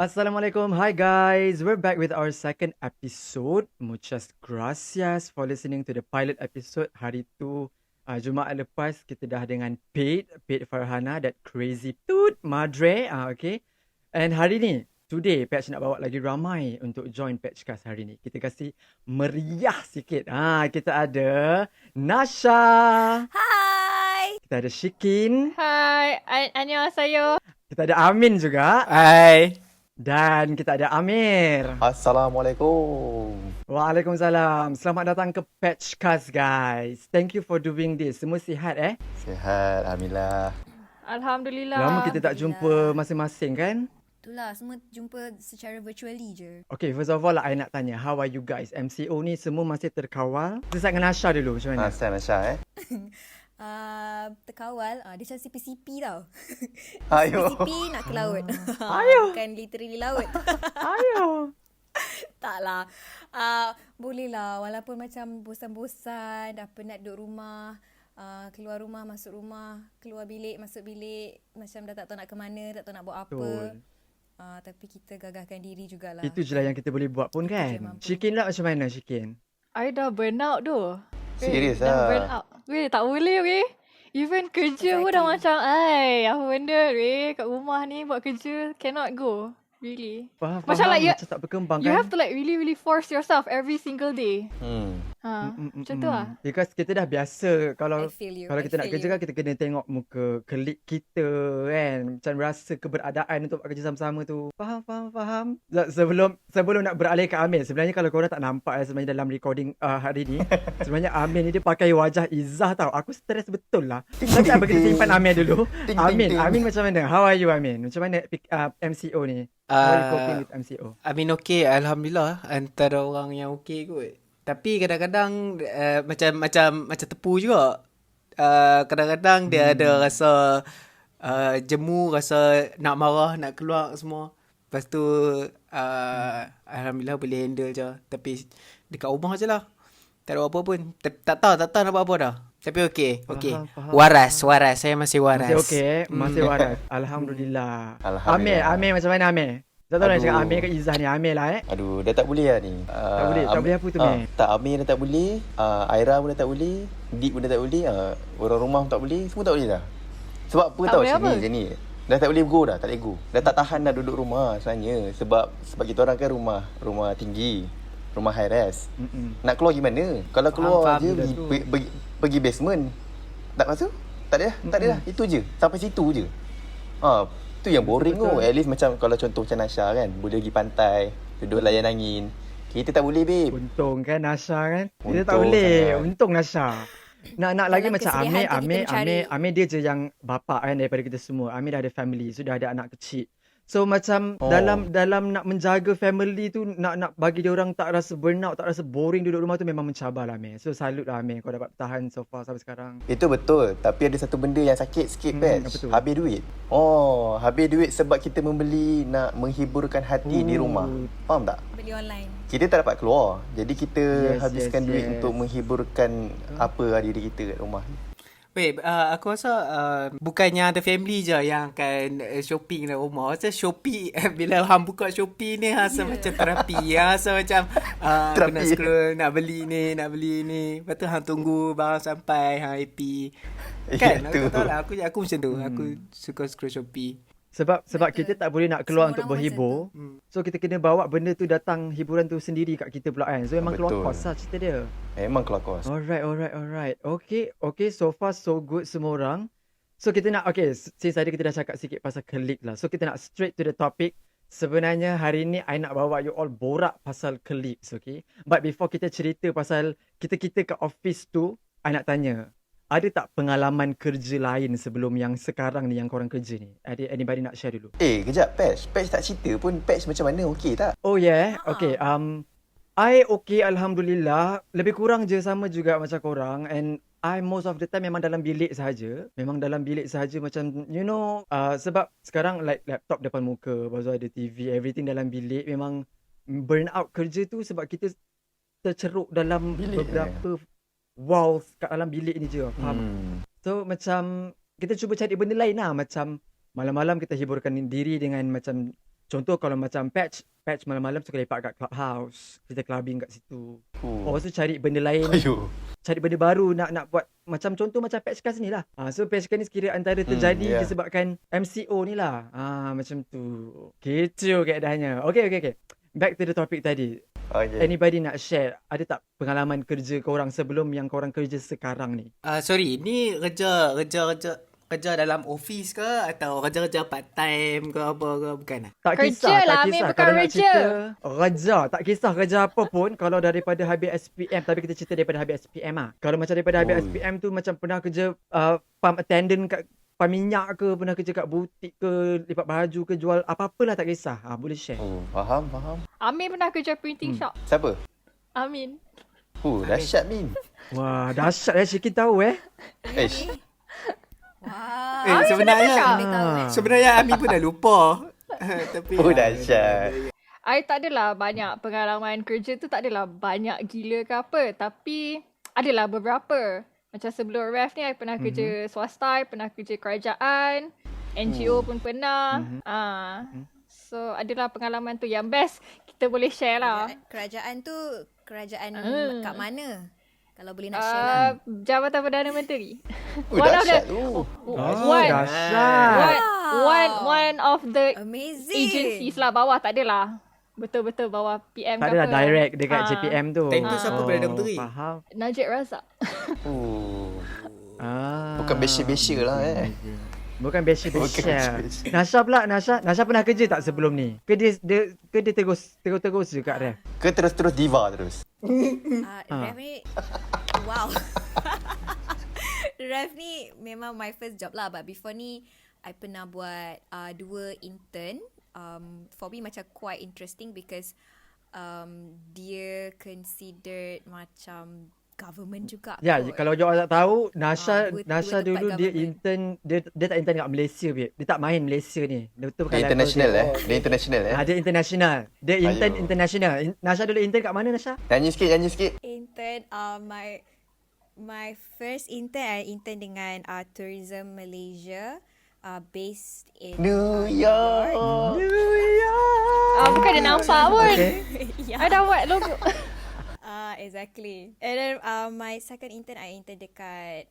Assalamualaikum. Hi guys. We're back with our second episode. Muchas gracias for listening to the pilot episode. Hari tu Jumaat lepas kita dah dengan Paid Farhana, that crazy toot madre. Okay. And hari ni, today Patch nak bawa lagi ramai untuk join Patchcast hari ni. Kita kasih meriah sikit. Kita ada Nasha. Hai. Kita ada Shikin. Hai, annyeonghaseyo. Kita ada Amin juga. Hai. Dan kita ada Amir. Assalamualaikum. Waalaikumsalam. Selamat datang ke Patchcast guys. Thank you for doing this. Semua sihat Sihat, alhamdulillah. Alhamdulillah. Lama kita tak jumpa masing-masing kan? Itulah, semua jumpa secara virtually je. Okay, first of all I nak tanya, how are you guys? MCO ni semua masih terkawal? Kita start dengan Nasha dulu, macam mana? Nasha. Terkawal, dia macam CP-CP tau. Ayo. CP nak ke laut. Ayo. Bukan literally laut. Ayo. Taklah. Boleh lah, walaupun macam bosan-bosan, dah penat duduk rumah. Keluar rumah, masuk rumah, keluar bilik, masuk bilik. Macam dah tak tahu nak ke mana, tak tahu nak buat apa. Betul. Tapi kita gagahkan diri jugalah. Itu je lah yang kita boleh buat pun Itu je kan? mampu. Shikin lah macam mana Shikin? I dah burn out tu. Serius Dah lah. burn out. Weh, tak boleh weh. Even kerja pun dah Exactly. macam, apa benda weh. Kat rumah ni buat kerja, cannot go. Really. Faham, Macam like macam tak berkembang You kan? have to like really force yourself every single day. Macam tu lah. Because kita dah biasa I feel you. Kalau I kita nak feel kerja kan, kita kena tengok muka colleague kita kan. Macam rasa keberadaan untuk buat kerja sama-sama tu. Faham. Sebelum nak beralih ke Amir, sebenarnya kalau korang tak nampak sebenarnya dalam recording hari ni, sebenarnya Amir ni dia pakai wajah Izzah tau. Aku stres betul lah. Tapi apa, kita simpan Amir dulu. Amin macam mana? How are you Amin? Macam mana MCO ni? How are you coping with MCO? Amin okey, alhamdulillah. Antara orang yang okey kot. Tapi kadang-kadang macam tepu juga. Kadang-kadang dia ada rasa jemu, rasa nak marah, nak keluar semua. Lepas tu alhamdulillah boleh handle je. Tapi dekat rumah je lah. Tak ada apa pun. Tak tahu nak buat apa dah. Tapi okey. Faham. Waras. Saya masih waras. Masih okey? Masih waras. Alhamdulillah. Alhamdulillah. Amir macam mana Amir? Tak tahu nak Aduh. cakap Amir ke Izzah ni. Amir lah Aduh, dah tak boleh lah ni. Tak boleh apa tu Mir? Tak, Amir dah tak boleh. Aira pun dah tak boleh. Dik pun dah tak boleh. Orang rumah pun tak boleh. Semua tak boleh dah. Sebab apa Tak tahu boleh sini apa? macam ni. Dah tak boleh go dah, tak boleh go. Dah tak tahan dah duduk rumah sebenarnya. Sebab kita orang kan rumah tinggi. Rumah high res. Nak keluar gimana? Kalau keluar Faham je dah tu. pergi basement. Tak masuk? Tak ada dah. Itu je. Sampai situ je. Tu yang boring tu. Betul. At least macam kalau contoh macam Nasha kan, boleh pergi pantai, duduk layan angin. Kita tak boleh babe. Untung kan Nasha kan? Kita tak Untung boleh. sangat. Untung Nasha. Nak lagi Dalam macam kesedihan tu kita mencari. Amir dia je yang bapa kan daripada kita semua. Amir dah ada family, sudah ada anak kecil. So macam dalam nak menjaga family tu, nak bagi dia orang tak rasa burnout, tak rasa boring duduk rumah tu memang mencabar lah Amir. So salute lah Amir, kau dapat bertahan so far sampai sekarang. Itu betul. Tapi ada satu benda yang sakit sikit apa Patch. tu? Habis duit. Habis duit sebab kita membeli nak menghiburkan hati di rumah. Faham tak? Beli online. Kita tak dapat keluar. Jadi kita habiskan duit yes. untuk menghiburkan apa diri kita kat rumah. Wait, aku rasa bukannya ada family je yang akan shopping dalam rumah. Rasa Shopee, bila hang buka Shopee ni rasa macam terapi. Rasa macam aku nak scroll, nak beli ni. Lepas tu hang tunggu barang sampai, hang happy. Kan? Aku tak tahu lah, aku macam tu. Aku suka scroll Shopee. Sebab kita tak boleh nak keluar Semua untuk orang berhibur. So kita kena bawa benda tu datang, hiburan tu sendiri kat kita pula kan. So memang keluar Betul. kos lah cerita dia. Memang keluar kos. Alright. Okay, so far so good semua orang. So kita nak, since tadi kita dah cakap sikit pasal colleague lah. So kita nak straight to the topic. Sebenarnya hari ni I nak bawa you all borak pasal colleagues, okay? But before kita cerita pasal kita kat office tu, I nak tanya. Ada tak pengalaman kerja lain sebelum yang sekarang ni yang korang kerja ni? Ada anybody nak share dulu? Kejap Patch. Patch tak cerita pun. Patch macam mana? Okey tak? Oh yeah, okay. I okay alhamdulillah. Lebih kurang je sama juga macam korang, and I most of the time memang dalam bilik sahaja. Macam sebab sekarang like laptop depan muka, lepas tu ada TV, everything dalam bilik. Memang burn out kerja tu sebab kita terceruk dalam Bilik beberapa walls kat dalam bilik ni je. Faham? So macam kita cuba cari benda lain lah. Macam malam-malam kita hiburkan diri dengan macam Contoh kalau macam patch malam-malam suka lepak kat clubhouse. Kita clubbing kat situ. Orang tu cari benda lain. Ayuh. Cari benda baru nak buat. Macam contoh macam patchcast ni lah. So patchcast ni sekira antara terjadi disebabkan MCO ni lah. Macam tu. Kecoh keadaannya. Okay. Back to the topic tadi. Okay. Anybody nak share, ada tak pengalaman kerja korang sebelum yang korang kerja sekarang ni? Sorry, ni kerja dalam office ke atau kerja part time ke apa ke, bukan? Tak Kerja kisah, lah, tak Amin, kisah. bukan Kalau nak kerja. cerita kerja, tak kisah kerja apa pun. Kalau daripada habis SPM, tapi kita cerita daripada habis SPM lah. Kalau macam daripada habis SPM tu macam pernah kerja pump attendant kat pump minyak ke, pernah kerja kat butik ke, lipat baju ke, jual apa-apalah, tak kisah. Boleh share. Faham. Amin pernah kerja printing shop. Siapa? Amin. Dahsyat Min. Wah, dahsyat Syikin tahu Eish. Wow. Sebenarnya Amin pun dah lupa. Tapi Dahsyat. I tak adalah banyak pengalaman kerja tu, tak adalah banyak gila ke apa. Tapi adalah beberapa. Macam sebelum ref ni, I pernah kerja swasta, I pernah kerja kerajaan, NGO pun pernah. So adalah pengalaman tu yang best kita boleh share lah. Kerajaan tu kerajaan kat mana? Kalau boleh nak share lah. Jabatan Perdana Menteri. Dahsyat tu. Dahsyat. One of the Amazing. agencies lah, bawah tak adalah. Betul-betul bawah PM Tak ke adalah apa. direct dekat JPM tu. Time tu siapa Perdana Menteri? Faham. Najib Razak. Bukan besya-besya lah Bukan besya-besya. Bukan besya-besya. Nasha pula, Nasha pernah kerja tak sebelum ni? Ke dia terus je kat ref? Ke terus-terus diva terus? Ref ni wow. Ref ni memang my first job lah, but before ni I pernah buat 2 intern. For me macam quite interesting because dia considered macam government juga. Ya, kot. kalau awak tak tahu, Nasha dua dulu tempat dia government. intern, dia tak intern kat Malaysia, babe. Dia tak main Malaysia ni. Dia betul bukan Dia level international dia. Dia international Dia international. Dia intern Ayuh. international. Nasha dulu intern kat mana, Nasha? Nyanyi sikit. Intern my first intern, I intern dengan Tourism Malaysia, based in New York. Bukan dia nampak pun. Okay. I dah buat logo. Exactly. And then my second intern, I intern dekat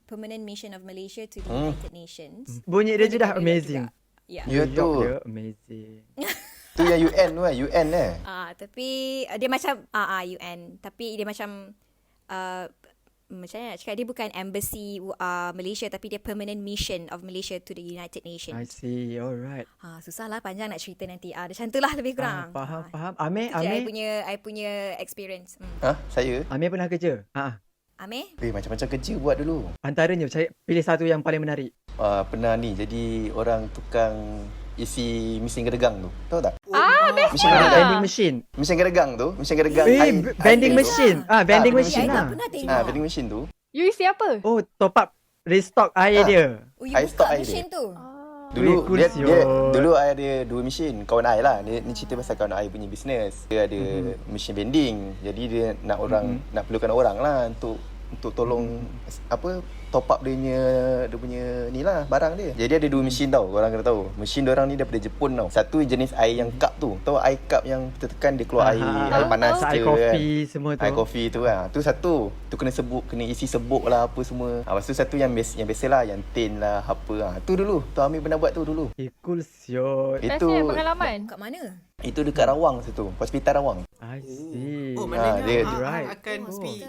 Permanent Mission of Malaysia to the United Nations. Bunyi dia je dah Dekat New York amazing. juga. Ya. Ya New York tu. dia amazing. Tu yang UN tu UN Tapi dia macam UN, tapi dia macam macam mana nak cakap, dia bukan embassy Malaysia, tapi dia Permanent Mission of Malaysia to the United I Nations. see. Alright. Susah lah, panjang nak cerita nanti. Macam tu lah lebih kurang. Faham. Amir, Itu je I punya experience. Saya? Amir pernah kerja? Amir? Macam-macam kerja buat dulu. Antaranya, pilih satu yang paling menarik. Pernah ni jadi orang tukang isi mesin geregang tu. Tahu tak? Best Mesin lah. geregang. Vending machine. Mesin geregang tu. Mesin geregang Vending air tu. machine. Vending vending machine I lah. tak pernah tengok. Vending machine tu. You isi apa? Oh, top up restock air dia. You I buka stop air mesin tu. Dulu Cool dia siot. dulu I ada 2 mesin. Kawan I lah. Ni cerita pasal kawan I punya business. Dia ada mesin vending. Jadi dia nak orang nak perlukan orang lah untuk tolong top up dia punya ni lah barang dia. Jadi ada 2 mesin tau. Korang kena tahu. Mesin diorang ni daripada Jepun tau. Satu jenis air yang cup tu. Tahu air cup yang kita tekan dia keluar air panas je air kopi semua tu. Air kopi tu lah. Tu satu. Tu kena isi sebuk lah apa semua. Lepas tu satu yang biasa lah, yang tin lah apa lah. Tu dulu. Tu Amir pernah buat tu dulu. Cool siot. Bestnya pengalaman. Kat mana? Itu dekat Rawang situ. Hospital Rawang. I see. Maknanya dia right. akan speed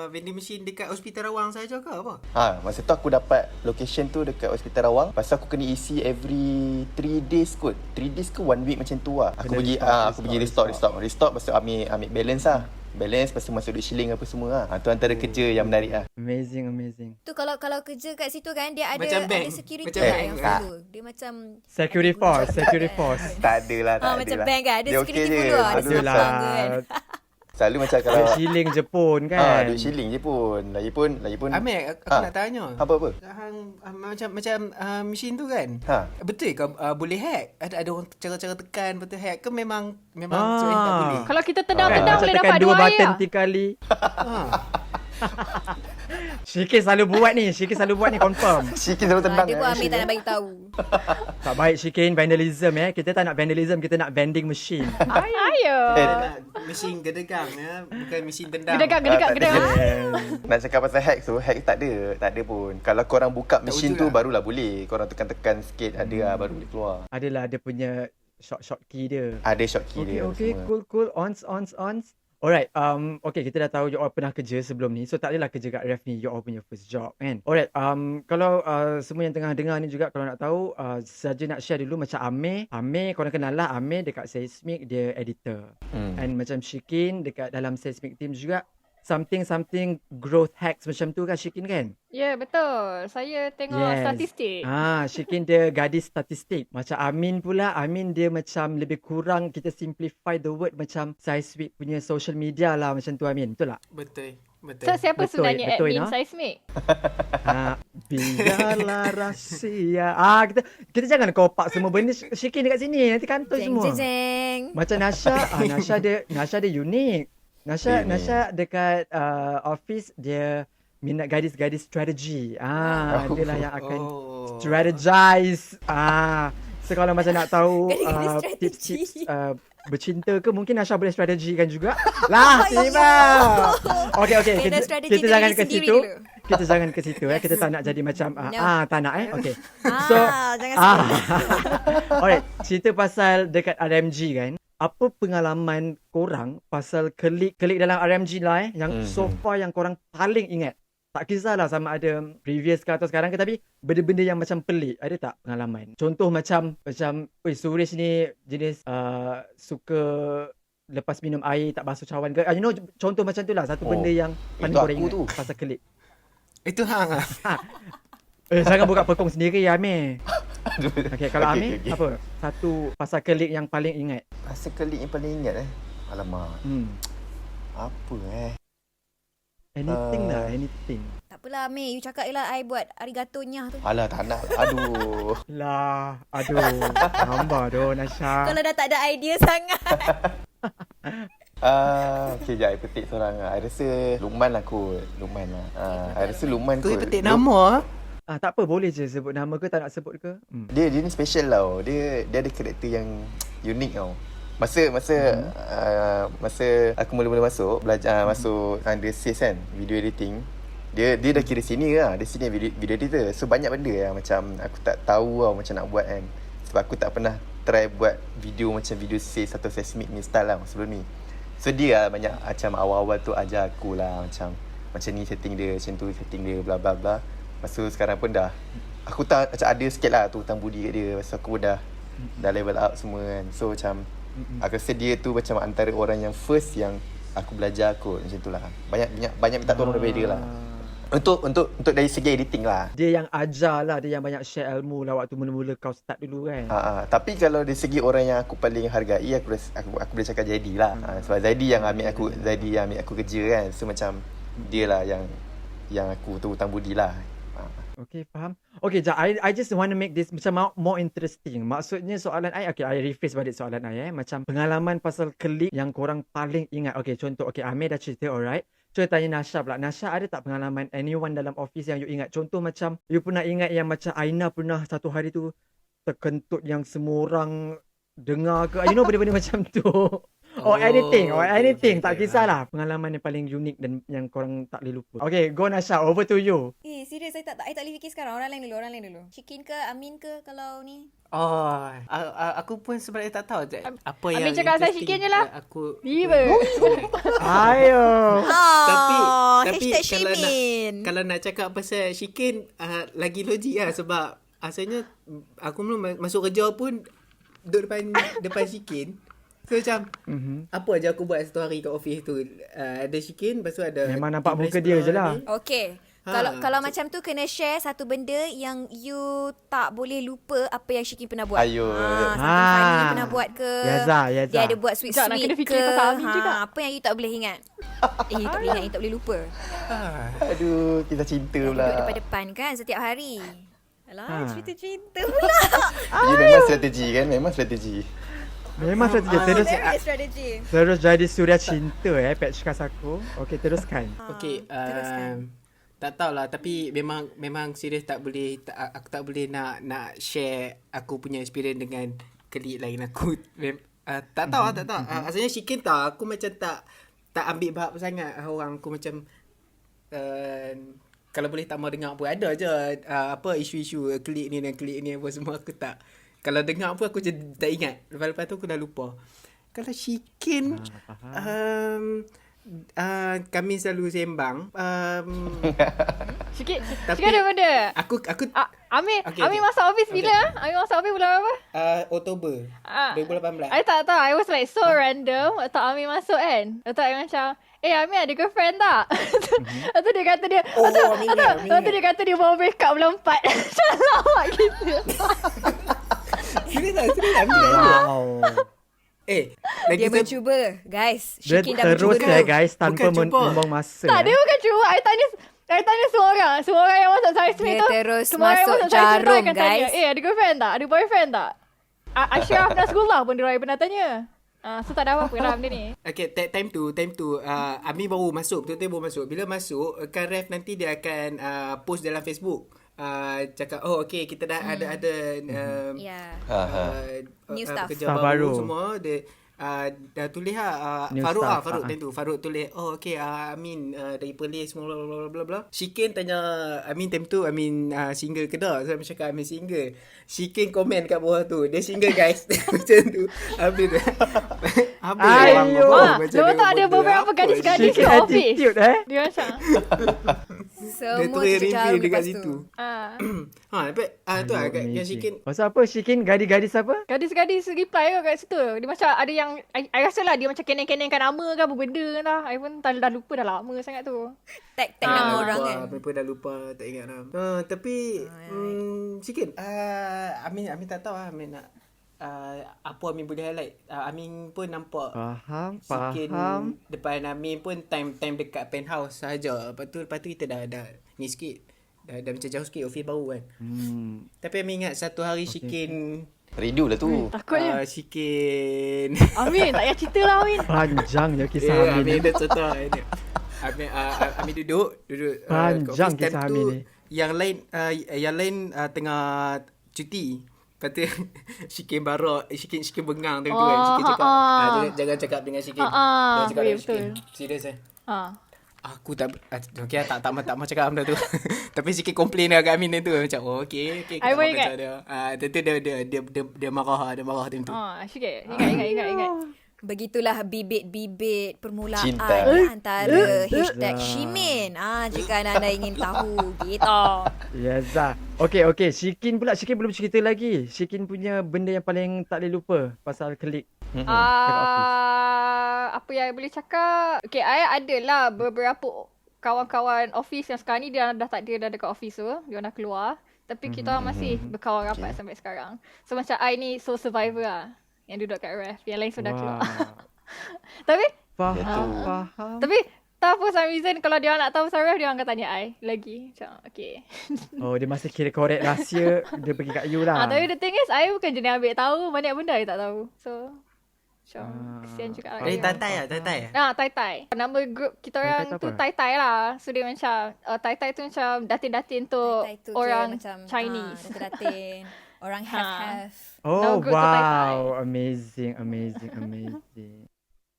vending machine dekat Hospital Rawang saja ke apa? Masa tu aku dapat location tu dekat Hospital Rawang. Pasal aku kena isi every 3 days kot. 3 days ke 1 week macam tu lah. Aku pergi restock. Lepas tu ambil balance lah. Balance, lepas tu masuk duit shilling apa semua lah. Tu antara kerja yang menarik lah. Amazing. Tu kalau kerja kat situ kan, dia ada Macam bank. security Macam lah bank. yang follow. Dia macam Security force. Tak ada lah, tak ada macam lah. bank kan, ada Dia security okey je. follow, ada Aduh, siapa lah. kan. Selalu macam kalau Duit shilling je pun kan. duit shilling je pun. Lagipun Amir, aku nak tanya. Apa? Macam mesin tu kan? Betul ke boleh hack? Ada orang cara-cara tekan betul hack ke memang tak boleh? Kalau kita Kan, tendang macam boleh tekan dapat 2 2 air button lah. 3 kali. Shikin selalu buat ni. Confirm. Shikin selalu tendang. Dia pun Amir tak nak bagi tahu. Tak baik Shikin, vandalism Kita tak nak vandalism, kita nak vending machine. Ayo. Mesin gedegang ya, bukan mesin tendang. Gedegak. Nak cakap pasal hack tu, hack tak ada pun. Kalau korang buka mesin wujud tu lah. barulah boleh. Korang tekan-tekan sikit ada baru boleh keluar. Adalah dia punya short key dia. Ada shortkey dia. Okay, semua. cool. Ons. Alright, okay, kita dah tahu you all pernah kerja sebelum ni. So tak adalah kerja kat ref ni, you all punya first job kan. Alright, kalau semua yang tengah dengar ni juga kalau nak tahu, saja nak share dulu macam Amir, korang kenal lah Amir dekat Seismic, dia editor. And macam Shikin dekat dalam Seismic team juga, something growth hacks macam tu kan Shikin kan? Ya, betul. Saya tengok statistik. Shikin dia gadis statistik. Macam Amin pula, Amin dia macam lebih kurang kita simplify the word macam Seismic punya social media lah macam tu Amin. Betul tak? Betul. So, siapa Betul, sebenarnya betul, admin Ina. Seismic? Biarlah rahsia. Kita jangan kopak semua benda Shikin dekat sini. Nanti kantor semua. Jeng. Macam Nasha, Nasha dia unik. Nasha dekat office dia minat gadis-gadis strategi. Dia lah yang akan strategize. So kalau macam nak tahu Gadis-gadis tips-tips strategi. bercinta ke, mungkin Nasha boleh strategikan juga. Lah, tiba. Okay. Kena strategi Kita diri jangan ke sendiri situ. dulu. Kita jangan ke situ Kita tak nak jadi macam tak nak Okay. Jangan sebut. Alright, cerita pasal dekat RMG kan. Apa pengalaman korang pasal klik dalam RMG lah yang so far yang korang paling ingat? Tak kisahlah sama ada previous ke atau sekarang ke, tapi benda-benda yang macam pelik. Ada tak pengalaman? Contoh macam Suresh ni jenis suka lepas minum air tak basuh cawan ke. Contoh macam tu lah. Satu benda yang paling itu korang aku ingat tu. pasal klik. Itu hang ah. Jangan buka pekong sendiri Amir. Aduh. Okay, kalau Amir, Okay. apa? Satu pasal klik yang paling ingat. Pasal klik yang paling ingat Alamak. Apa Anything lah, anything. Tak apalah Amir, you cakap je lah I buat arigatonya tu. Alah tak nak. Aduh. Lah, aduh. Hamba doh Nasha. Kalau dah tak ada idea sangat. Okay, sekejap I petik seorang I rasa Luqman lah kot. Luqman lah. I rasa Luqman Tu kot. petik nama. Tak apa, boleh je sebut nama ke tak nak sebut ke? Dia ni special tau. Dia ada karakter yang unik tau. Masa aku mula-mula masuk belajar masuk under SIS kan, video editing. Dia dah kira senior lah. Dia senior video editor. So banyak benda lah macam aku tak tahu tau macam nak buat kan. Sebab aku tak pernah try buat video macam video SIS atau Seismic ni style lah sebelum ni. So dia lah banyak macam awal-awal tu ajar aku lah macam ni setting dia, macam tu setting dia, bla bla bla. Masa sekarang pun dah aku tak macam ada sikit lah tu hutang budi kat dia. Masa aku pun dah level up semua kan. So macam aku rasa dia tu macam antara orang yang first yang aku belajar kot macam tu lah. Banyak minta tolong daripada dia lah. Untuk dari segi editing lah. Dia yang ajar lah, dia yang banyak share ilmu lah waktu mula-mula kau start dulu kan. Tapi kalau dari segi orang yang aku paling hargai, aku boleh cakap Zaidi lah. Sebab Zaidi yang ambil aku kerja kan. So macam dia lah yang aku tu hutang budi lah. Okay, faham. Okay, I just want to make this macam more interesting. Maksudnya soalan I, okay, I rephrase balik soalan I macam pengalaman pasal klik yang korang paling ingat. Okay, contoh, okay, Amir dah cerita, alright. Cuba tanya Nasha pula. Nasha, ada tak pengalaman anyone dalam office yang you ingat? Contoh macam, you pernah ingat yang macam Aina pernah satu hari tu terkentut yang semua orang dengar ke? Benda-benda macam tu. Or anything. Tak kisahlah. Pengalaman yang paling unik dan yang korang tak boleh lupa. Okay, go Nasha. Over to you. Serius I tak boleh fikir sekarang. Orang lain dulu. Shikin ke Amin ke kalau ni? Aku pun sebenarnya tak tahu apa yang Amin cakap pasal Shikin je lah. Aku Tiba. Ayo. tapi hashtag Shimin. kalau nak cakap pasal Shikin lagi logik lah sebab asalnya aku belum masuk kerja pun duduk depan Shikin. So macam apa aja aku buat satu hari kat office tu, ada Shikin, lepas tu ada Memang nampak muka dia je lah. Okay. Kalau macam tu kena share satu benda yang you tak boleh lupa apa yang Shikin pernah buat. Ayo. Something funny pernah buat ke? Yaza. Dia ada buat Sekejap, nak kena sweet-sweet fikir ke? pasal Amin juga. Apa yang you tak boleh ingat? You tak boleh ingat, you tak boleh lupa. Aduh, kita cinta Duduk pula. depan-depan kan setiap hari. Alah, cerita-cerita pula. Dia memang strategi kan? Memang strategi. Memang strategi. Strategi. Terus jadi suria cinta Patchcast aku. Okay, teruskan. Okay, teruskan. tak tahulah, tapi memang serius tak boleh, aku tak boleh nak share aku punya experience dengan klik lain aku. Tak tahu. Asalnya Shikin tak, aku macam tak ambil bahap sangat orang. Aku macam kalau boleh tak mau dengar pun. Ada je isu-isu klik ni dan klik ni apa semua, aku tak. Kalau dengar pun aku je tak ingat. Lepas tu aku dah lupa. Kalau Shikin kami selalu sembang. Sikit Tapi- ada benda. Aku Amir Okay, Amir okay. masuk office bila? Amir masuk office bulan apa? Oktober Ah. 2018. I tak tahu. I was like so random. Tak Amir masuk kan. I macam, Amir ada girlfriend tak? Lepas tu dia kata dia, Amir ingat. lepas tu dia kata dia baru break up bulan 4. Macam lawak gitu. Serius. Wow. Lagi Dia satu. mencuba, guys. Dia Shikin dah mencuba terus dulu. guys tanpa Bukan cuba. membuang masa. Tak, dia bukan cuma. I tanya semua orang. Semua orang yang masuk science meet Dia tu. terus semua orang yang masuk masuk science meet tu jarum, akan tanya, guys. ada girlfriend tak? Ada boyfriend tak? Ashraf Nasrullah pun dia pernah tanya. So tak ada apa-apa lah benda ni. Okay, time tu Ami baru masuk, betul-betul baru masuk. Bila masuk, kan ref nanti dia akan post dalam Facebook. Cakap okay, kita dah ada Ya. New pekerja staff. Staff baru baru. semua. Dia dah tulis New Farouk staff, Farouk time tu. Farouk tulis okay, Amin dari Perlis semua bla bla bla. Shikin tanya Amin time tu, Amin single ke tak? Saya cakap Amin single. Shikin komen kat bawah tu, dia single guys. Macam tu. Habis Ayo. Lepas tu ada beberapa gadis-gadis Shikin kat office. attitude Dia macam dia Semua tulis cerita review jarum dekat lepas situ. tu. Tapi tu lah kat Shikin. Pasal apa Shikin? Gadis-gadis apa? gadis-gadis reply kat situ. Dia macam ada yang I rasa lah dia macam keneng-kenengkan nama ke apa benda lah. I pun dah lupa dah lama sangat tu. Tag nama orang kan. Apa dah lupa, tak ingat lah. Tapi Shikin, Amin tak tahu lah Amin nak apa Amin boleh highlight. Amin pun nampak Faham. depan Amin pun time dekat penthouse sahaja. Lepas tu kita dah ni sikit. Dah macam jauh sikit office baru kan. Tapi Amin ingat satu hari Shikin Rindu lah tu. Takutnya. Shikin Amin, tak payah cerita lah Amin. Panjang je kisah Amin Amin. dah cerita ni. Amin duduk Panjang kat office. kisah Time Amin tu, ni. Yang lain tengah cuti. Lepas tu Shikin barak, Shikin bengang time tu kan. Shikin cakap jangan cakap dengan Shikin. Jangan cakap dengan betul. Shikin. Serius Aku tak okay, tak mau cakap benda tu. Tapi Shikin komplain dekat Amin tu macam okay kita I pun makan ingat. dia. Tentu dia marah time tu. Sikit. Ingat. Begitulah bibit-bibit permulaan Cinta. antara #Shimin. Jika anda ingin tahu gitu. Yes lah. Okay. Shikin belum cerita lagi. Shikin punya benda yang paling tak boleh lupa pasal klik. Apa yang I boleh cakap? Okay, I ada lah beberapa kawan-kawan office yang sekarang ni dia dah tak ada dah dekat office tu. Dia dah keluar. Tapi kita orang masih berkawan rapat sampai sekarang. So macam I ni sole survivor lah. Yang duduk kat ref. Yang lain sudah keluar. Tapi Faham. Tapi tak for some reason kalau dia orang nak tahu pasal ref, dia orang akan tanya I lagi. Macam okay. Oh, dia masih kira korek rahsia. Dia pergi kat you lah. Tapi the thing is, I bukan jenis ambil tahu. Banyak benda I tak tahu. So macam kesian juga lah. Tai-tai. Tai-tai. Nama group kita orang Tai-tai tu tu apa? Tai-tai lah. So dia macam Tai-tai tu macam datin-datin untuk Tai-tai tu orang kira macam Chinese. datin. Orang have. Oh, Nama group tu Tai-Tai. wow. Amazing.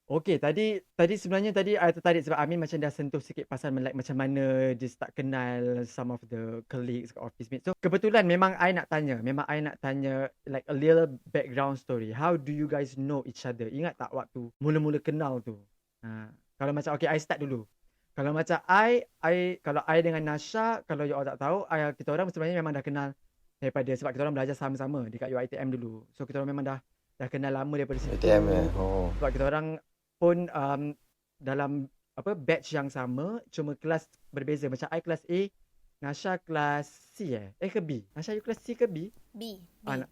Okay, tadi sebenarnya I tertarik sebab Amin macam dah sentuh sikit pasal like macam mana dia start kenal some of the colleagues kat office mate. So, kebetulan memang I nak tanya like a little background story. How do you guys know each other? Ingat tak waktu mula-mula kenal tu? Kalau macam, okay, I start dulu. Kalau macam kalau I dengan Nasha, kalau you all tak tahu, kita orang sebenarnya memang dah kenal daripada sebab kita orang belajar sama-sama dekat UiTM dulu. So, kita orang memang dah kenal lama daripada situ. ATM ya. Oh. Sebab kita orang pun dalam batch yang sama, cuma kelas berbeza. Macam I kelas A, Nasha kelas C ke B? Nasha you kelas C ke B? B.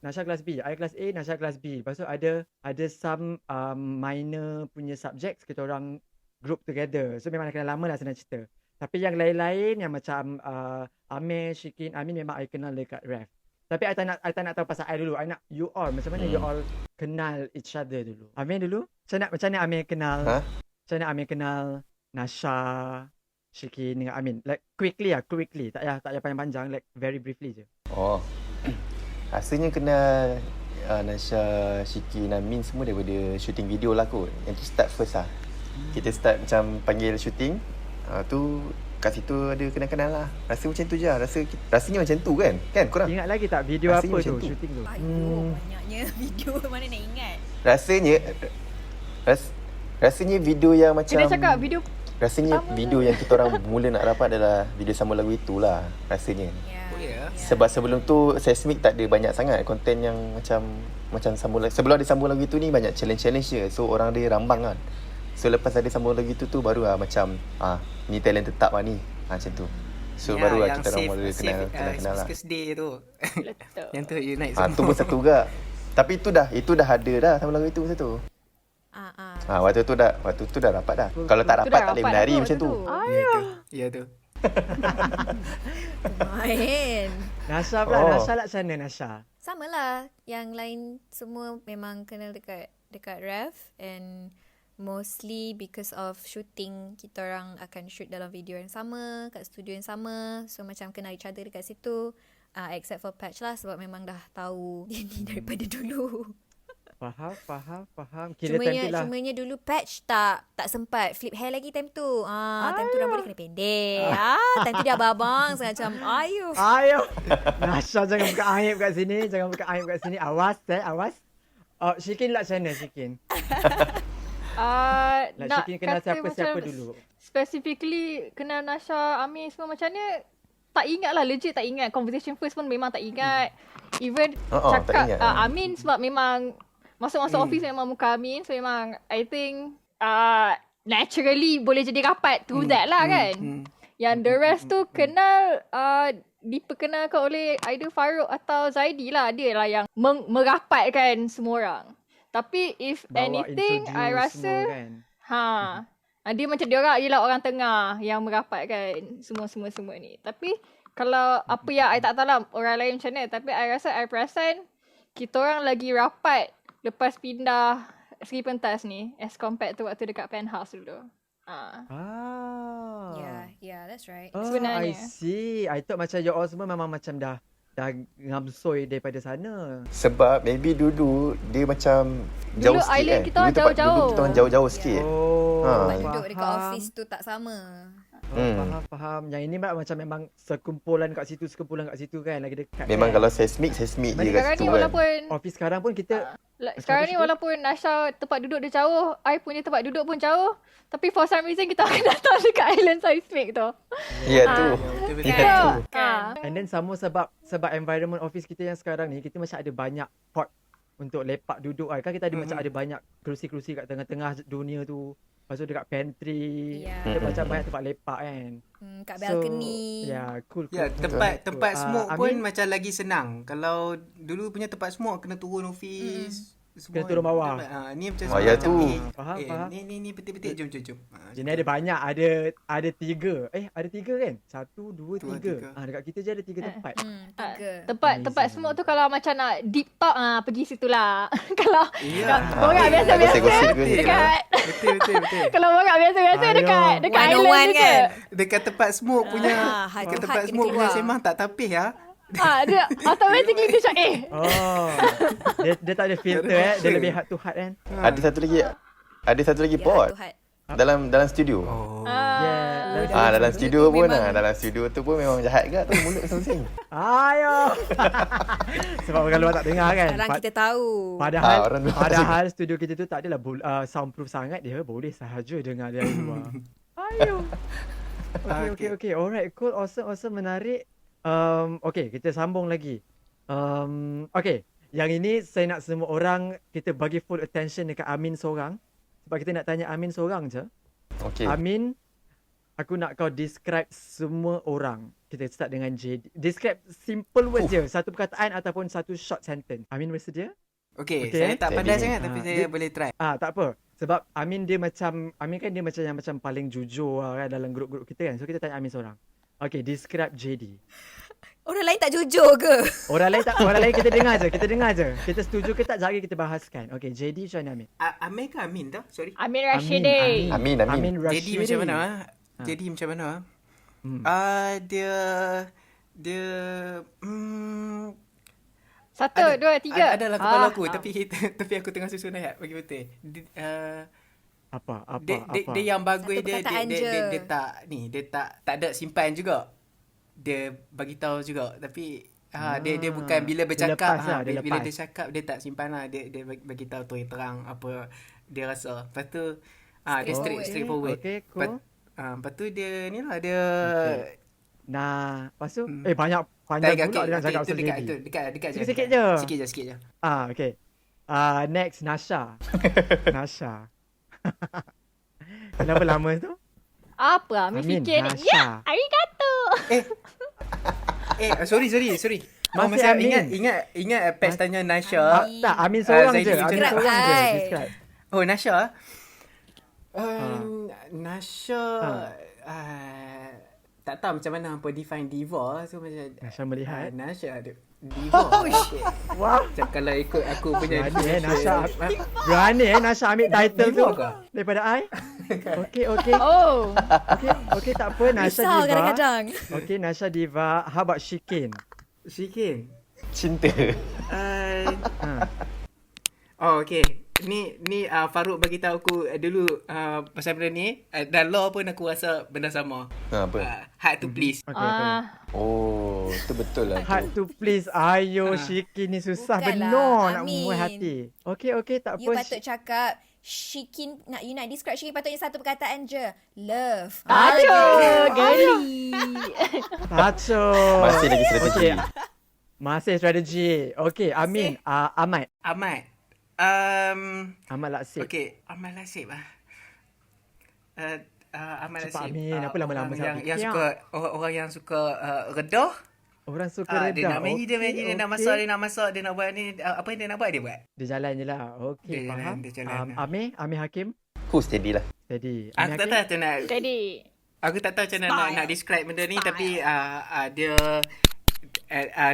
Nasha kelas B. I kelas A, Nasha kelas B. Lepas tu ada some minor punya subjects kita orang group together. So memang dah kenal lama lah senang cerita. Tapi yang lain-lain yang macam Amir, Shikin, Amin memang I kenal dekat ref. Tapi I tak nak tahu pasal I dulu. I nak you all. Macam mana you all kenal each other dulu? Amin dulu. Macam mana Amin kenal? Ha? Macam mana Amin kenal Nasha, Shikin dengan Amin? Like quickly. Tak payah panjang-panjang. Like very briefly je. Oh. Rasanya kenal Nasha, Shiki, Namin semua daripada shooting video lah kot. Yang tu start first lah. Kita start macam panggil shooting. Tu kat situ ada kenal-kenal lah. Rasa macam tu je lah. Rasanya macam tu kan? Kan korang? Ingat lagi tak video Rasanya apa macam tu tu. shooting tu? Banyaknya video mana nak ingat. Rasanya video yang macam Kita cakap video rasanya pertama video yang kita orang mula nak dapat adalah video sambung lagu itulah rasanya. Boleh lah. Sebab sebelum tu Seismic tak ada banyak sangat konten yang macam sambung lagu. Sebelum ada sambung lagu itu ni banyak challenge je. So orang dia rambang kan. So lepas ada sambung lagu itu tu baru lah macam ni talent tetap lah ni. Macam tu. So baru lah kita orang mula kenal lah. Day tu. letak. Yang tu Unite Tu semua. pun satu juga. Tapi itu dah ada dah sambung lagu itu masa tu. Waktu tu dah rapat dah. Kalau tak Tu rapat dah tak boleh rapat menari dah macam tu. Ya tu. Main. Nasha pula. Oh. Nasha lah macam mana Nasha? Sama lah. Yang lain semua memang kenal dekat ref and mostly because of shooting, kita orang akan shoot dalam video yang sama, kat studio yang sama. So macam kenal each other dekat situ. Except for Patch lah sebab memang dah tahu dia ni daripada dulu. Faham. Kira time tu lah. Cumanya dulu Patch tak sempat flip hair lagi time tu. Time tu rambut dia kena pendek. Time tu dia abang-abang macam Ayo. Nasha jangan buka aib kat sini. Awas. Shikin lah macam mana Shikin? Like Shikin kenal kata siapa macam dulu? Specifically kenal Nasha, Amin semua macam ni tak ingat lah, legit tak ingat. Conversation first pun memang tak ingat. Even tak cakap ingat. Amin sebab memang masuk office memang muka Amin. So memang I think naturally boleh jadi rapat through that lah kan. Yang the rest tu kenal diperkenalkan oleh either Farouk atau Zaidi lah. Dia lah yang merapatkan semua orang. Tapi if Bawa anything I introduce rasa semua kan? dia macam dia orang ialah orang tengah yang merapatkan semua ni. Tapi kalau apa yang I tak tahu lah orang lain macam mana, tapi I rasa I perasan kita orang lagi rapat lepas pindah Seri Pentas ni as compared to waktu dekat penthouse dulu. Yeah, that's right. Sebenarnya. I see. I thought macam you all semua memang macam dah ngamsoi daripada sana. Sebab maybe dulu dia macam Dulu jauh sikit island kan. kita orang Dulu jauh-jauh. kita orang jauh-jauh sikit. Sebab duduk dekat office tu tak sama. Faham. Yang ini macam memang sekumpulan kat situ kan, lagi dekat. Memang kan? kalau seismic je kat Sekarang situ ni kan. walaupun Office sekarang pun kita sekarang ni walaupun Nasha tempat duduk dia jauh, I punya tempat duduk pun jauh, tapi for some reason kita akan datang dekat island seismic tu. Ya tu. Betul-betul. And then sama sebab environment office kita yang sekarang ni, kita macam ada banyak pot untuk lepak duduk kan. Kita ada macam ada banyak kerusi-kerusi kat tengah-tengah dunia tu. Lepas tu dekat pantry. Ada macam banyak tempat lepak kan. Kat balcony. Cool. Ya, tempat smoke pun Amin, macam lagi senang. Kalau dulu punya tempat smoke kena turun office. Semua Kena turun bawah. Ni macam Oh, ya macam, tu. Faham. Ni petik-petik jom. Sini ada banyak. Ada 3. Ada 3 kan? 1, 2, 3. Dekat kita je ada 3 tempat. 3. Tempat smoke tu kalau macam nak deep talk pergi situ lah. Kalau Ya. orang biasa-biasa Gosip-gosip dekat Betul. kalau orang biasa-biasa Aduh. dekat island One-on-one tu kan? Dekat tempat smoke punya heart dekat to tempat heart smoke kena punya keluar. sembang tak tapis ya. dia automatically dia cakap Oh. Dia tak ada filter Dia lebih heart to heart kan. Ada satu lagi pot dalam studio. Dalam studio pun dalam studio tu pun memang jahat ke tu mulut masing-masing. Ayo. Sebab orang luar tak dengar kan. Sekarang kita tahu. Padahal studio kita tu tak adalah soundproof sangat. Dia boleh sahaja dengar dari luar. Ayo. Okay. Alright, cool. Awesome. Menarik. Okay, kita sambung lagi. Okay, yang ini saya nak semua orang kita bagi full attention dekat Amin seorang. Sebab kita nak tanya Amin seorang je. Okay. Amin, aku nak kau describe semua orang. Kita start dengan JD. Describe simple words je. Satu perkataan ataupun satu short sentence. Amin bersedia? Okay, Okay. saya tak pandai Jadi, sangat tapi saya boleh try. Tak apa. Sebab Amin kan dia macam yang macam paling jujur lah kan dalam grup-grup kita kan. So kita tanya Amin seorang. Okay, describe JD. Orang lain tak jujur ke? Orang lain kita dengar je. Kita setuju ke tak, jari kita bahaskan. Okay, JD macam mana Amin? Amir ke Amin tu? Sorry. Amir Rashidi. Amin. Amin Jadi Rashidi. macam mana? Jadi macam mana? Dia Satu, dua, tiga. Adalah kepala aku tapi aku tengah susun ayat bagi betul. Apa? Dia yang bagus Satu dia perkataan je. dia tak ada simpan juga. Dia bagi tahu juga tapi dia bukan bila bercakap dia bila lepas. dia cakap dia tak simpan lah. Dia bagi tahu terang apa dia rasa. Lepas tu dia straightforward. Okay, cool. Lepas tu dia ni lah dia Nah, lepas tu banyak tak, pula dengan cakap pasal dekat JD. tu dekat je. Sikit je. Sikit je. Okay. Next, Nasha. Nasha. Kenapa lama tu? Apa? Amir Amin, fikir ni. Nasha. Ya, arigato. Sorry. Masih Masa Amin. ingat Pes tanya Nasha. Tak, Amin seorang Zaidi je. macam Amin mana? seorang je. Describe. Describe. Oh, Nasha. Nasha tak tahu macam mana hampa define diva. So macam Nasha melihat. Nasha ada diva. Wah. Macam kalau ikut aku punya Berani Nasha ambil title tu Diva ke? daripada I. Okay. Oh. Okay, tak apa. Nasha Risau Diva. kadang-kadang. Okay, Nasha Diva. How about Shikin? Shikin. Cinta. Oh, okay. Ni Farouk bagi tahu aku dulu pasal benda ni. Dan law pun aku rasa benda sama. Apa? Hard to please. Okay. Oh, tu betul lah tu. Hard to please. Ayo, Shikin ni susah Bukanlah, benar nak Amin. memuai hati. Okay, tak apa. You patut cakap Shikin, you nak describe Shikin patutnya satu perkataan je. Love. Aduh, geli. Taco. Masih lagi strategi. Okay. Masih strategi. Okay, Amin. Ahmad. Ahmad Laksib. Okay, Ahmad Lasib Ahmad Cepat, Lasib. Amin. Apa lama-lama yang sangat? suka orang yang suka redah. Orang suka Dia reda. nak main dia nak masak, dia nak buat ni apa yang dia nak buat dia buat. Dia jalan je lah. Okay, Dia faham. jalan. Amir Hakim. Aku steady lah. Jadi, Aku tak tahu macam nak Jadi, aku tak tahu macam nak describe benda ni tapi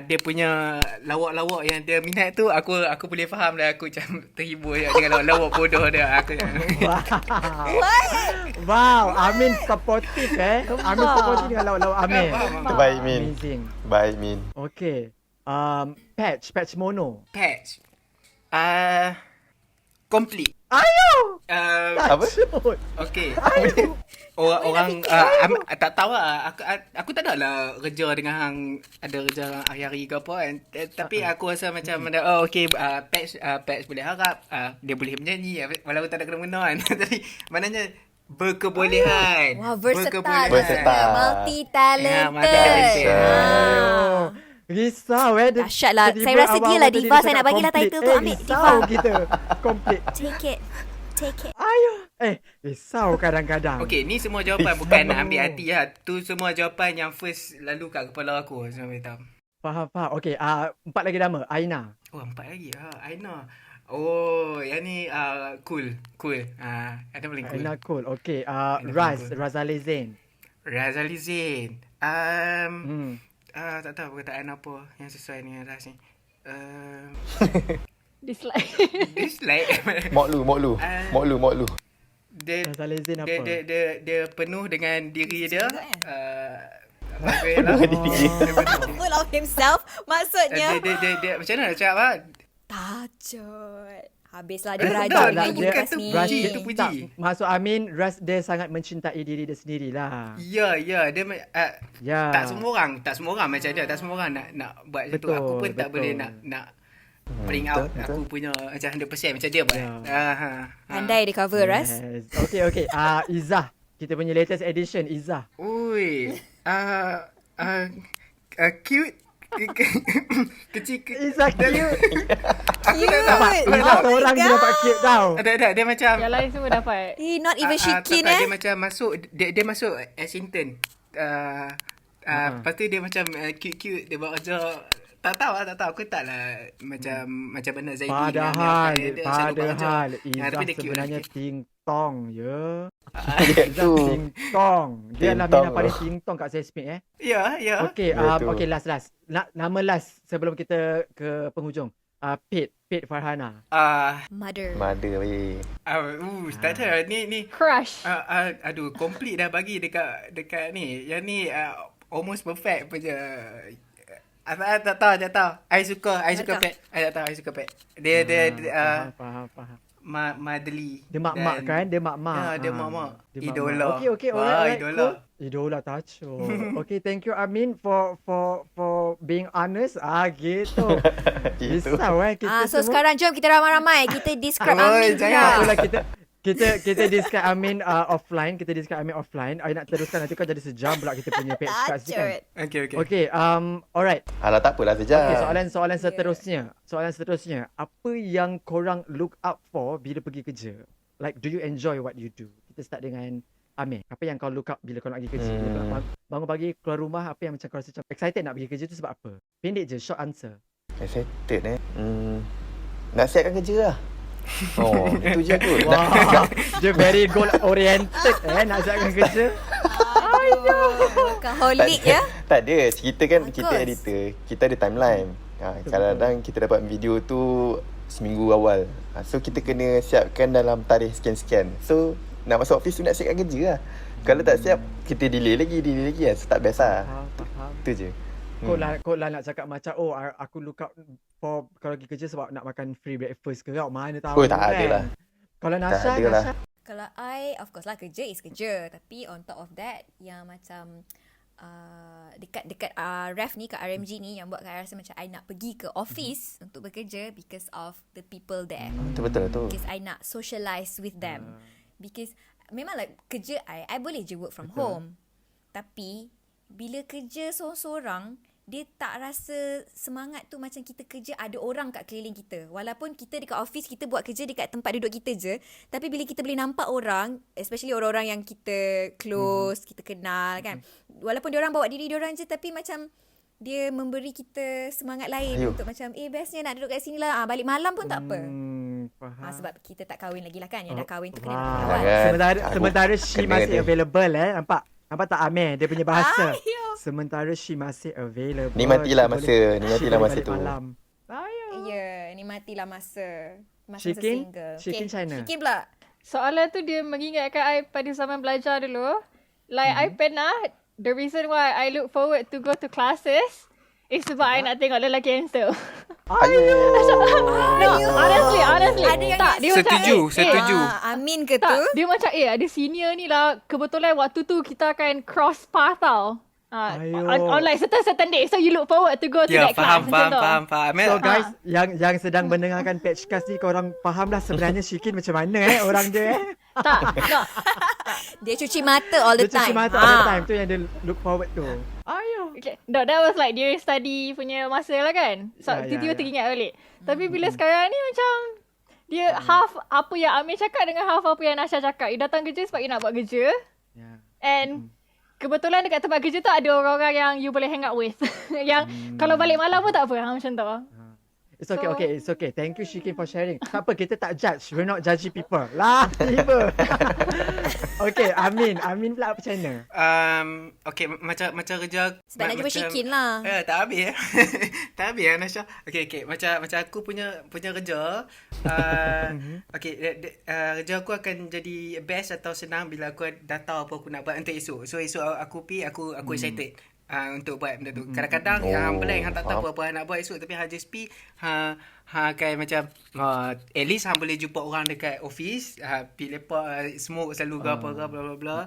dia punya lawak-lawak yang dia minat tu aku boleh faham dah. Aku macam terhibur je dengan lawak bodoh dia. Aku Wow, Amin supportive Amin supportive dengan lauk-lauk Amin. Terbaik Min. Amazing. Baik Min. Okay. Patch mono. patch. Complete. Ayo. Apa? Shoot. Okay. Orang tak tahu lah. Aku tak ada lah kerja dengan hang ada kerja hari-hari ke apa kan. Tapi aku rasa macam okay patch boleh harap dia boleh menyanyi walaupun tak ada kena-mena kan. Tapi maknanya berkebolehan. Wah, versatile. Versatile. Multi-talented. multi-talented. Ayo. Risau Dahsyat lah. Saya rasa dia lah diva. Saya nak bagilah title tu. Ambil diva. Risau kita. Complete. Take it. Ayo. Risau kadang-kadang. Okay, ni semua jawapan bukan nak ambil hati lah. Tu semua jawapan yang first lalu kat kepala aku. Semua hitam. Faham. Okay, 4 lagi nama. Aina. Oh, 4 lagi. Aina. Oh, yang ni cool. Ada paling cool. Aina cool. Okay, Aina cool. Razali Zain. Razali Zain. Tak tahu perkataan apa yang sesuai dengan Raz ni. dislike. Dislike. Moklu. Dia Razali Zain apa? dia penuh dengan diri dia. Penuh dengan diri. Full of himself. Maksudnya. Dia macam mana nak cakap lah? Tacut. Habislah dia Tak, berajuk tak, dengan dia you bukan kat tu ni. puji, itu puji. Tak, maksud Amin, dia sangat mencintai diri dia sendirilah. Ya, dia Ya. tak semua orang macam dia. Tak semua orang nak buat macam tu. Betul, Aku pun tak betul. boleh nak bring out betul. aku punya macam 100% macam dia buat. Ya. Pandai dia cover, Ras. Yes. Okay. Izzah. Kita punya latest edition, Izzah. Ui. Cute. Kecil. Izzah cute. Aku tak tahu. Izzah seorang je dapat cute tau. Ada. Dia macam Yang lain semua dapat. Not even Shikin Dia macam masuk dia masuk as intern. Lepas tu dia macam cute dia buat kerja. Tak tahu. Aku tak lah macam mana Zaidi. Padahal dia selalu buat kerja. Izzah Tapi dia cute sebenarnya lah. tong ya. Iaitu. Zam ting tong. Dia lah Ting Mina tong. paling ting tong kat Sesmik Ya, ya. Okey, Ya tu. okey last. Nama last sebelum kita ke penghujung. Pate Farhana. Mother. Mother weh. Tak ada. Ni. Crush. Aduh, complete dah bagi dekat ni. Yang ni almost perfect punya. Tak tahu. I suka pet. I tak tahu, I suka pet. Dia Faham. Madly. Dia mak-mak Dan- kan? Dia mak-mak. Ya, dia mak-mak. Dia Idola. Okey, Wah, alright. idola. Cool. Idola tacho. Okay, thank you Amin for being honest. Gitu. Gitu. Risau kita So semua. sekarang jom kita ramai-ramai. Kita describe Oh, Amin jangan. Itulah pula. kita discuss Amin offline. Kita discuss Amin offline. I nak teruskan nanti kau jadi sejam pula kita punya page discuss ni kan. Tacut. Okay. Okay, alright. Alah tak apalah Okay, sejak. soalan seterusnya. Apa yang korang look up for bila pergi kerja? Like, do you enjoy what you do? Kita start dengan Amir. Apa yang kau look up bila kau nak pergi kerja? Bila kau bangun pagi, keluar rumah, apa yang macam kau rasa macam excited nak pergi kerja tu sebab apa? Pendek je, short answer. Excited nak siapkan kerja lah. Itu je kot. Wah, dia very goal oriented nak siapkan kerja. Workaholic ya. Tak ada. Kita kan Bagus. kita editor. Kita ada timeline. Kadang-kadang kita dapat video tu seminggu awal. So kita kena siapkan dalam tarikh sekian-sekian. So nak masuk office tu nak siapkan kerja lah. Kalau tak siap, kita delay lagi lah. So tak best lah. Faham. Itu je. Kau lah nak cakap macam, aku look up for kalau pergi kerja sebab nak makan free breakfast ke kau. Mana tahu Tak ada lah. Kalau Tak Nasha, ada lah. Kalau I, of course lah kerja is kerja. Tapi on top of that, yang macam dekat ref ni, kat RMG ni, yang buat I rasa macam I nak pergi ke office untuk bekerja because of the people there. Betul lah tu. Because I nak socialize with them. Because memang like kerja I boleh je work from home. Tapi bila kerja seorang-seorang, dia tak rasa semangat tu macam kita kerja ada orang kat keliling kita. Walaupun kita dekat office, kita buat kerja dekat tempat duduk kita je. Tapi bila kita boleh nampak orang, especially orang-orang yang kita close, kita kenal kan. Walaupun diorang bawa diri diorang je, tapi macam dia memberi kita semangat lain untuk macam, bestnya nak duduk kat sini lah. Balik malam pun tak apa. Faham. Sebab kita tak kahwin lagi lah kan. Yang dah kahwin tu kena Wah. nak rawat. Jangan. Sementara she Kena masih dia. available Nampak tak Amir dia punya bahasa. Sementara she masih available. Nikmatilah She masa. boleh- Nikmatilah she boleh masa balik tu. malam. Ayo. Ya, nikmatilah masa Shikin? single. Shikin China. Shikin pula. Soalan tu dia mengingatkan I pada zaman belajar dulu. Like I pernah, the reason why I look forward to go to classes is sebab I nak tengok lelaki handsome. No, honestly. Ada yang tak, dia macam, Setuju. Amin ke tu? tak, dia macam ada senior ni lah. Kebetulan waktu tu kita akan cross path tau. Ayo. On like certain day. So you look forward to go to Ya, that class. faham. So guys, yang sedang mendengarkan Patchcast ni, korang faham lah sebenarnya Shikin macam mana orang dia Tak. Dia cuci mata all the Dia cuci time. mata all the time tu yang dia look forward tu. Ayo. Okay. No, that was like during study punya masa lah kan. So, Ya, tiba-tiba ya. teringat balik. Tapi bila sekarang ni macam, dia half apa yang Amir cakap dengan half apa yang Nasha cakap. You datang kerja sebab you nak buat kerja. Yeah. And kebetulan dekat tempat kerja tu ada orang-orang yang you boleh hang out with. Yang kalau balik malam pun tak apa. Macam tu. It's okay. It's okay. Thank you Shikin for sharing. Tak apa, kita tak judge. We're not judging people. Lah, tiba. Okay, Amin pula macam mana? Okay, macam kerja. Sebab nak jumpa Shikin lah. Tak habis tak habis Nasha. Okay. Macam aku punya kerja. Okay, kerja aku akan jadi best atau senang bila aku dah tahu apa aku nak buat untuk esok. So esok aku excited. Untuk buat benda tu. Kadang-kadang blank tak tahu apa nak buat esok, tapi just akan macam at least boleh jumpa orang dekat office, pergi lepak, smoke selalu ke apa ke bla bla bla.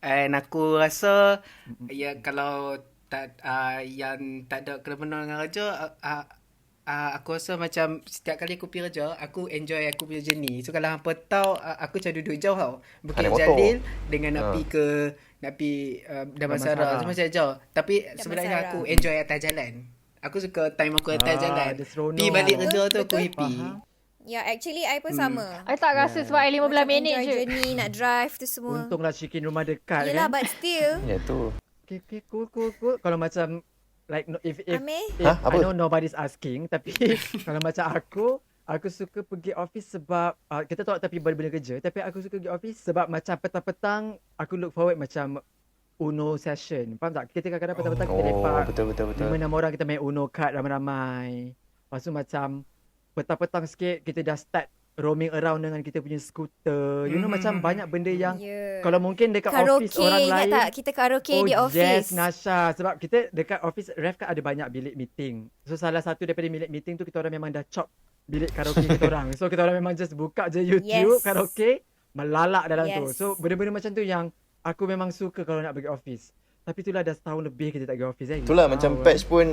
And aku rasa kalau tak yang tak ada kena-mena dengan kerja, aku rasa macam setiap kali aku pergi kerja, aku enjoy aku punya journey. So kalau hampa tahu, aku macam duduk jauh tau. Bukit Naik motor. Jalil dengan nak pergi Damansara. So macam jauh. Tapi sebenarnya aku enjoy atas jalan. Aku suka time aku atas jalan. dia seronok. Pergi balik kerja tu aku Betul. happy. Ya, actually I pun sama. I tak rasa sebab I 15 Macam minit enjoy je. journey, nak drive tu semua. Untunglah Shikin rumah dekat Yelah, kan. but still. Ya tu. Okay, cool. Kalau macam like if Amir? I Apa? know nobody's asking, tapi kalau macam aku Aku suka pergi office sebab kita tak tapi benda kerja, tapi aku suka pergi office sebab macam petang-petang aku look forward macam Uno session. Faham tak? Kita kadang-kadang petang-petang kita lepak betul betul betul. 5-6 orang kita main Uno card ramai-ramai. Lepas tu macam petang-petang sikit kita dah start roaming around dengan kita punya skuter. You know macam banyak benda yang kalau mungkin dekat office Karaoke, orang ingat lain. tak? Kita karaoke di Yes, office. Nasha. Sebab kita dekat office ref kan ada banyak bilik meeting. So salah satu daripada bilik meeting tu kita orang memang dah chop bilik karaoke kita orang. So kita orang memang just buka je YouTube karaoke, melalak dalam tu. So benda-benda macam tu yang aku memang suka kalau nak pergi office. Tapi itulah dah setahun lebih kita tak pergi office. Itulah macam patch pun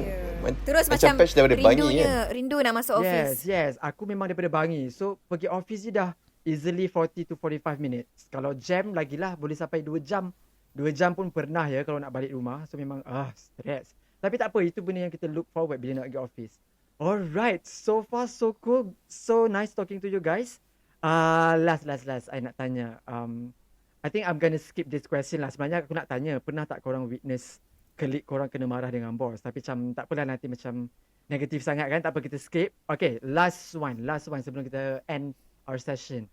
Terus macam patch daripada Bangi kan. rindu nak masuk office. Yes. Aku memang daripada Bangi. So pergi office je dah easily 40 to 45 minutes. Kalau jam lagilah boleh sampai 2 jam. 2 jam pun pernah ya kalau nak balik rumah. So memang stress. Tapi tak apa, itu benda yang kita look forward bila nak pergi office. Alright, so far so cool. So nice talking to you guys. Last. I nak tanya. I think I'm gonna skip this question lah. Sebenarnya aku nak tanya, pernah tak korang witness colleague korang kena marah dengan bos? Tapi macam tak apalah nanti macam negatif sangat kan. Tak apa, kita skip. Okay, last one sebelum kita end our session.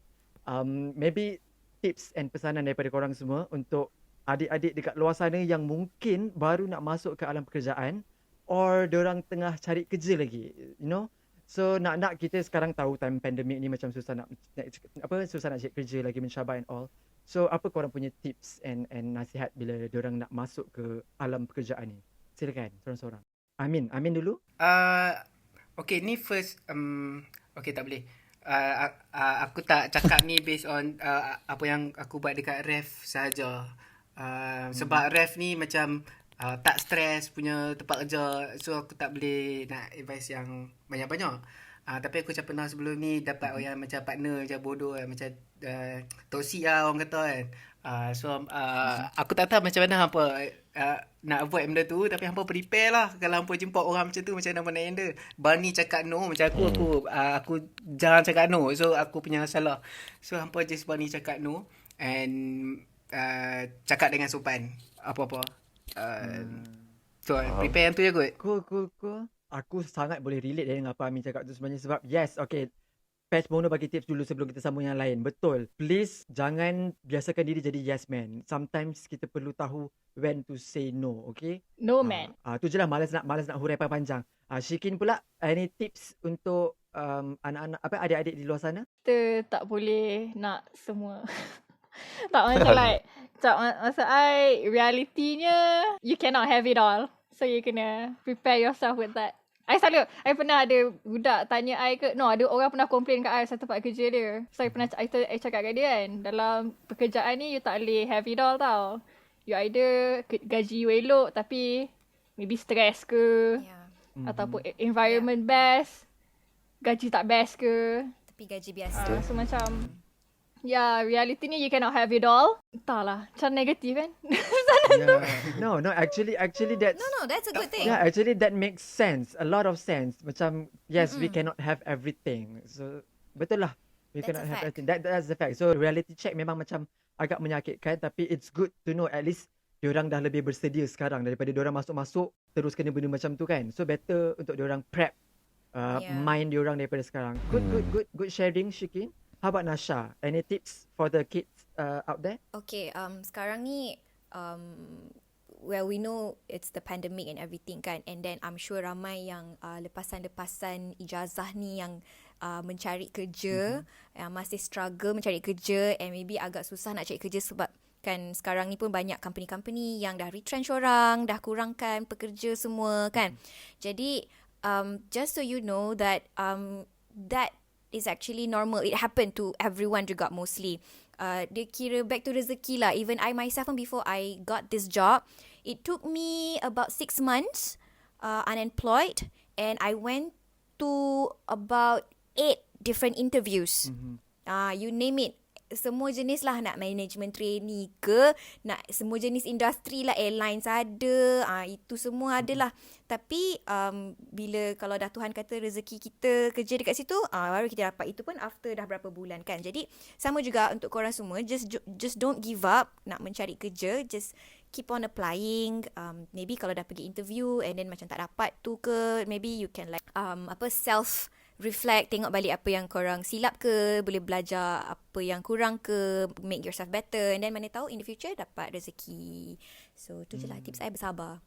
Maybe tips and pesanan daripada korang semua untuk adik-adik dekat luar sana yang mungkin baru nak masuk ke alam pekerjaan or diorang tengah cari kerja lagi, you know. So nak kita sekarang tahu time pandemik ni macam susah nak cari kerja lagi, mencabar and all. So apa korang punya tips and nasihat bila diorang nak masuk ke alam pekerjaan ni? Silakan seorang-seorang. Amin dulu. Okay, ni first okay, tak boleh. Aku tak cakap ni based on apa yang aku buat dekat ref sahaja. Sebab ref ni macam tak stres punya tempat kerja. So aku tak boleh nak advice yang banyak-banyak. Tapi aku macam pernah sebelum ni dapat orang macam partner macam bodoh kan. Macam toksik lah orang kata kan. Aku tak tahu macam mana hampa nak avoid benda tu. Tapi hampa prepare lah. Kalau hampa jumpa orang macam tu, macam mana nak handle. Berani cakap no. Macam aku jarang cakap no. So aku punya salah. So hampa just berani cakap no. And cakap dengan sopan. Apa-apa. So prepare yang tu je kot. Cool. Aku sangat boleh relate dengan apa Amin cakap tu sebenarnya sebab yes, okay. Patch Mono bagi tips dulu sebelum kita sambung yang lain. Betul. Please jangan biasakan diri jadi yes man. Sometimes kita perlu tahu when to say no, okay? No man. Tu je lah, malas nak hurai panjang. Shikin pula, any tips untuk anak-anak adik-adik di luar sana? Kita tak boleh nak semua. Tak macam like maksud I realitinya you cannot have it all. So you kena prepare yourself with that. I pernah ada budak tanya I ada orang pernah komplain kat I satu tempat kerja dia. So I pernah I cakap kat dia kan, dalam pekerjaan ni you tak boleh have it all tau. You either gaji you elok tapi maybe stress ke, ataupun environment best, gaji tak best ke, tapi gaji biasa. So macam reality ni you cannot have it all. Entahlah, macam negatif kan. No, actually that's that's a good thing. Yeah, actually that makes sense. A lot of sense. Macam yes, we cannot have everything. So betul lah. We cannot have everything. That's the fact. So reality check memang macam agak menyakitkan, tapi it's good to know at least diorang dah lebih bersedia sekarang daripada diorang masuk terus kena benda macam tu kan. So better untuk diorang prep mind diorang daripada sekarang. Good sharing, Shikin. How about Nasha? Any tips for the kids out there? Okay, sekarang ni well, we know it's the pandemic and everything kan, and then I'm sure ramai yang lepasan-lepasan ijazah ni yang mencari kerja, yang masih struggle mencari kerja, and maybe agak susah nak cari kerja sebab kan sekarang ni pun banyak company-company yang dah retrench orang, dah kurangkan pekerja semua kan. Jadi just so you know that that is actually normal. It happened to everyone juga mostly. Dia kira back to rezeki lah. Even I myself pun before I got this job, it took me about 6 months unemployed, and I went to about 8 different interviews. You name it. Semua jenis lah, nak management trainee ke, nak semua jenis industri lah, airlines ada, itu semua ada lah. Tapi bila kalau dah Tuhan kata rezeki kita kerja dekat situ, baru kita dapat. Itu pun after dah berapa bulan kan. Jadi sama juga untuk korang semua, just don't give up nak mencari kerja. Just keep on applying. Maybe kalau dah pergi interview and then macam tak dapat tu ke, maybe you can like self reflect, tengok balik apa yang korang silap ke, boleh belajar apa yang kurang ke, make yourself better, and then mana tahu in the future dapat rezeki. So tu je lah tips saya, bersabar.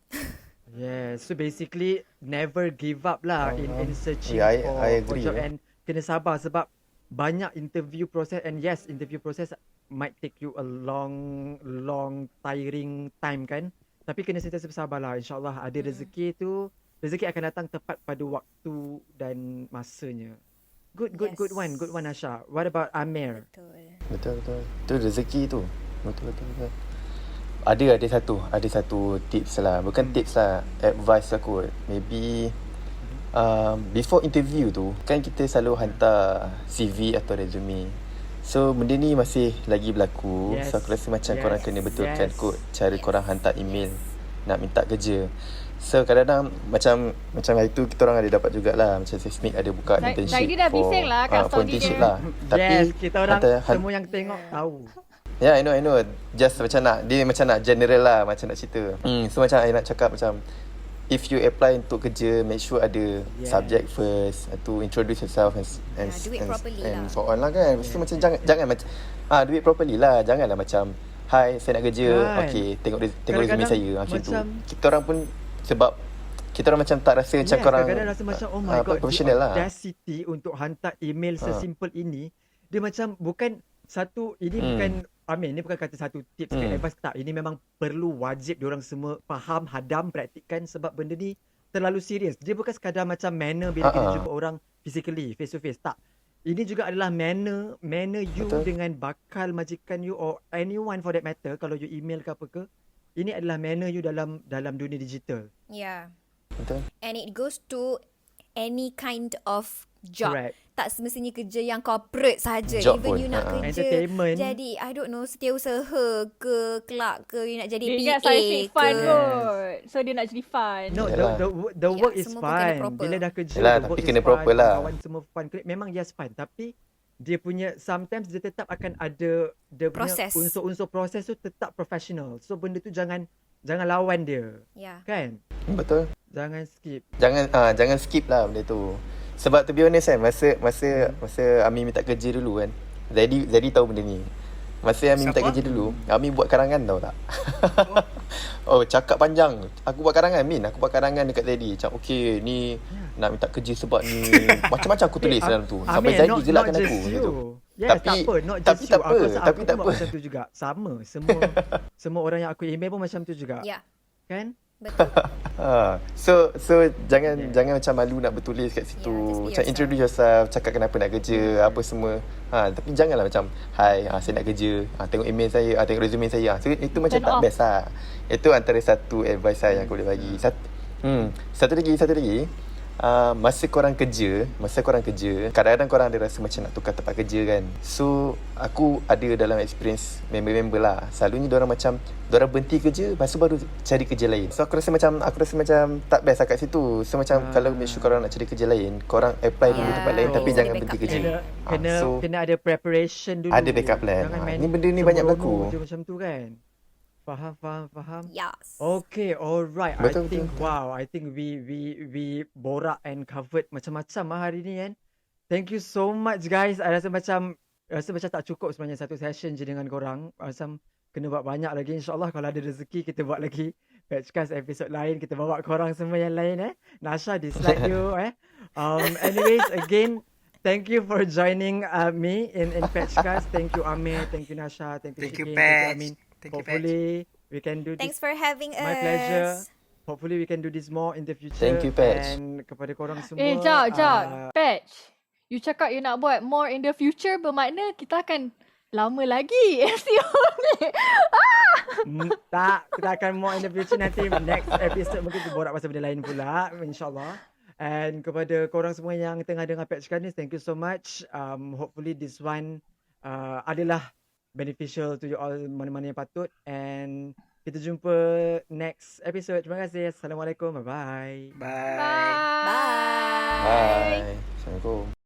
Yes, so basically never give up lah in searching Yeah, I for agree, job, yeah. and kena sabar sebab banyak interview process, and yes, interview process might take you a long tiring time kan, tapi kena sentiasa bersabar lah. InsyaAllah ada rezeki tu, rezeki akan datang tepat pada waktu dan masanya. Good one Asha. What about Amir? Betul. Betul. Tu rezeki tu. Betul. Ada satu tips lah. Bukan tips lah, advice aku. Maybe before interview tu kan kita selalu hantar CV atau resume. So benda ni masih lagi berlaku. Yes. So aku rasa macam korang kena betulkan kot cara korang hantar email nak minta kerja. So kadang-kadang macam hari tu kita orang ada dapat jugalah, macam Seismic ada buka internship Zaidi dah bising lah kat for story internship dia. lah. Tapi Yes, kita orang hantar- semua yang tengok tahu. Yeah, I know. Just macam dia macam nak general lah, macam nak cerita. So macam I nak cakap macam, if you apply untuk kerja, make sure ada subject first, to introduce yourself and do it properly lah. so on lah kan. Lepas tu macam jangan macam do it properly lah. Janganlah macam, hi, saya nak kerja. Kan. Okay, tengok resume Kadang-kadang saya. Macam tu. macam- Kita orang pun sebab kita orang macam tak rasa macam Yes, korang kadang-kadang rasa macam oh my god, professional the lah. audacity untuk hantar email sesimpel ini, dia macam bukan satu, ini bukan, I mean, ini bukan kata satu tips ke advice, tak. Ini memang perlu, wajib diorang semua faham, hadam, praktikkan sebab benda ni terlalu serius. Dia bukan sekadar macam manner bila kita jumpa orang physically, face to face, tak. Ini juga adalah manner you Betul. dengan bakal majikan you or anyone for that matter, kalau you email ke apa ke. Ini adalah manner you dalam dunia digital. Yeah. Betul. And it goes to any kind of job. Correct. Tak semestinya kerja yang corporate saja. Job Even pun, you nak kerja Entertainment. jadi, I don't know, setiausaha ke, clerk ke, you nak jadi Dia PA ingat scientific ke. fun kot. So dia nak jadi fun. No, Yalah. the work Ya, is semua pun kena fun. proper. Bila dah kerja, Yalah, the tapi work kena is proper fun. lah. Kawan semua fun. Memang yes fun. Tapi dia punya, sometimes dia tetap akan ada, dia punya Proses. unsur-unsur proses tu tetap professional. So benda tu jangan lawan dia. Yeah. Kan? Betul. Jangan skip. Jangan skip lah benda tu. Sebab to be honest kan, masa Ami minta kerja dulu kan, Zaidi tahu benda ni. Masa Ami minta kerja dulu, Ami buat karangan tau tak? Cakap panjang. Aku buat karangan, Aku buat karangan dekat Zaidi. Macam okay, ni nak minta kerja sebab ni. Macam-macam aku tulis dalam tu. Sampai Zaidi gelakkan aku. Not just Gitu. you. Yes, Tapi- tak apa. Not tapi just tak you. apa, Aku rasa tapi aku tak pun apa. buat macam tu juga. Sama. Semua orang yang aku email pun macam tu juga. Yeah. Kan? Betul. So jangan macam malu nak bertulis kat situ. Yeah, just be Macam yourself. introduce yourself, cakap kenapa nak kerja, apa semua. Tapi janganlah macam hi, saya nak kerja. Tengok email saya, tengok resume saya. So itu macam Turn tak off. best lah. Itu antara satu advice saya yang aku boleh bagi. Satu lagi. Masa korang kerja, kadang-kadang korang ada rasa macam nak tukar tempat kerja kan. So aku ada dalam experience member-member lah, selalunya diorang berhenti kerja, lepas tu baru cari kerja lain. So aku rasa macam tak best lah kat situ. So macam kalau make sure korang nak cari kerja lain, korang apply dulu Yeah. tempat lain, tapi Ada jangan backup berhenti kerja. plan. Kena ada preparation dulu. Ada backup plan. Jangan main Ni benda ni banyak berlaku. je macam tu kan. Faham. Yes. Okay, alright. Betul, I think we borak and covered macam-macam hari ni kan. Thank you so much guys. I rasa macam tak cukup sebenarnya satu session je dengan korang. Macam kena buat banyak lagi. InsyaAllah kalau ada rezeki kita buat lagi Patchcast episode lain. Kita bawa korang semua yang lain Nasha, dislike you Anyways, again, thank you for joining me in Patchcast. Thank you Amir, thank you Nasha, thank you Thank you, Shikin, thank you Patch. Amin. Thank you, Patch. Hopefully we can do Thanks this. for having us. My pleasure. Hopefully we can do this more in the future. Thank you, Patch. And kepada korang semua. Jap. Patch. You cakap you nak buat more in the future, bermakna kita akan lama lagi SEO ni. Tak, kita akan more in the future nanti. Next episode mungkin kita borak pasal benda lain pula. InsyaAllah. And kepada korang semua yang tengah dengar Patchcast ni, thank you so much. Hopefully this one adalah beneficial to you all, mana-mana yang patut. And kita jumpa next episode. Terima kasih. Assalamualaikum. Bye-bye. Bye. Bye. Bye. Bye. Assalamualaikum.